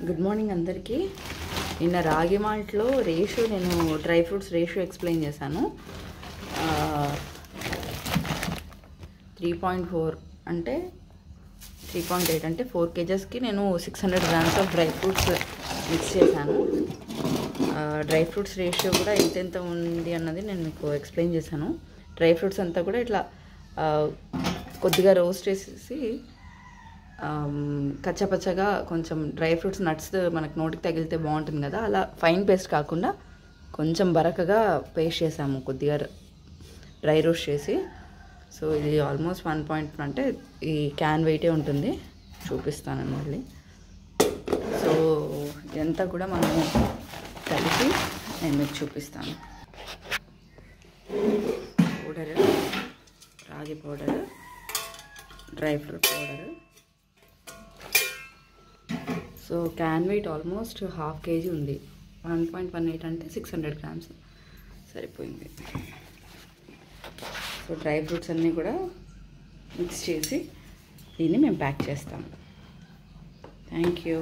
Good morning అందరికీ. నిన్న రాగి మాల్ట్లో రేషియో నేను డ్రై ఫ్రూట్స్ రేషియో ఎక్స్ప్లెయిన్ చేశాను. 3.4 అంటే 3.8 అంటే 4 kgsకి నేను 600 grams of dry fruits mix చేశాను. డ్రై ఫ్రూట్స్ రేషియో కూడా ఎంత ఉంది అన్నది నేను మీకు ఎక్స్ప్లెయిన్ చేశాను. డ్రై ఫ్రూట్స్ అంతా కూడా ఇట్లా కొద్దిగా రోస్ట్ చేసేసి కచ్చపచ్చగా కొంచెం డ్రై ఫ్రూట్స్ నట్స్ మనకు నోటికి తగిలితే బాగుంటుంది కదా, అలా ఫైన్ పేస్ట్ కాకుండా కొంచెం బరకగా పేస్ట్ చేసాము, కొద్దిగా డ్రై రోస్ట్ చేసి. సో ఇది ఆల్మోస్ట్ 1 అంటే ఈ క్యాన్ వెయిటే ఉంటుంది, చూపిస్తాను మళ్ళీ. సో ఇదంతా కూడా మనము కలిపి నేను మీకు చూపిస్తాను. పౌడర్, రాగి powder, dry fruit powder. So can weight almost 1/2 kg ఉంది. 1.18 అంటే 600 grams సరిపోయింది. సో డ్రై ఫ్రూట్స్ అన్నీ కూడా మిక్స్ చేసి దీన్ని మేము ప్యాక్ చేస్తాము. Thank you.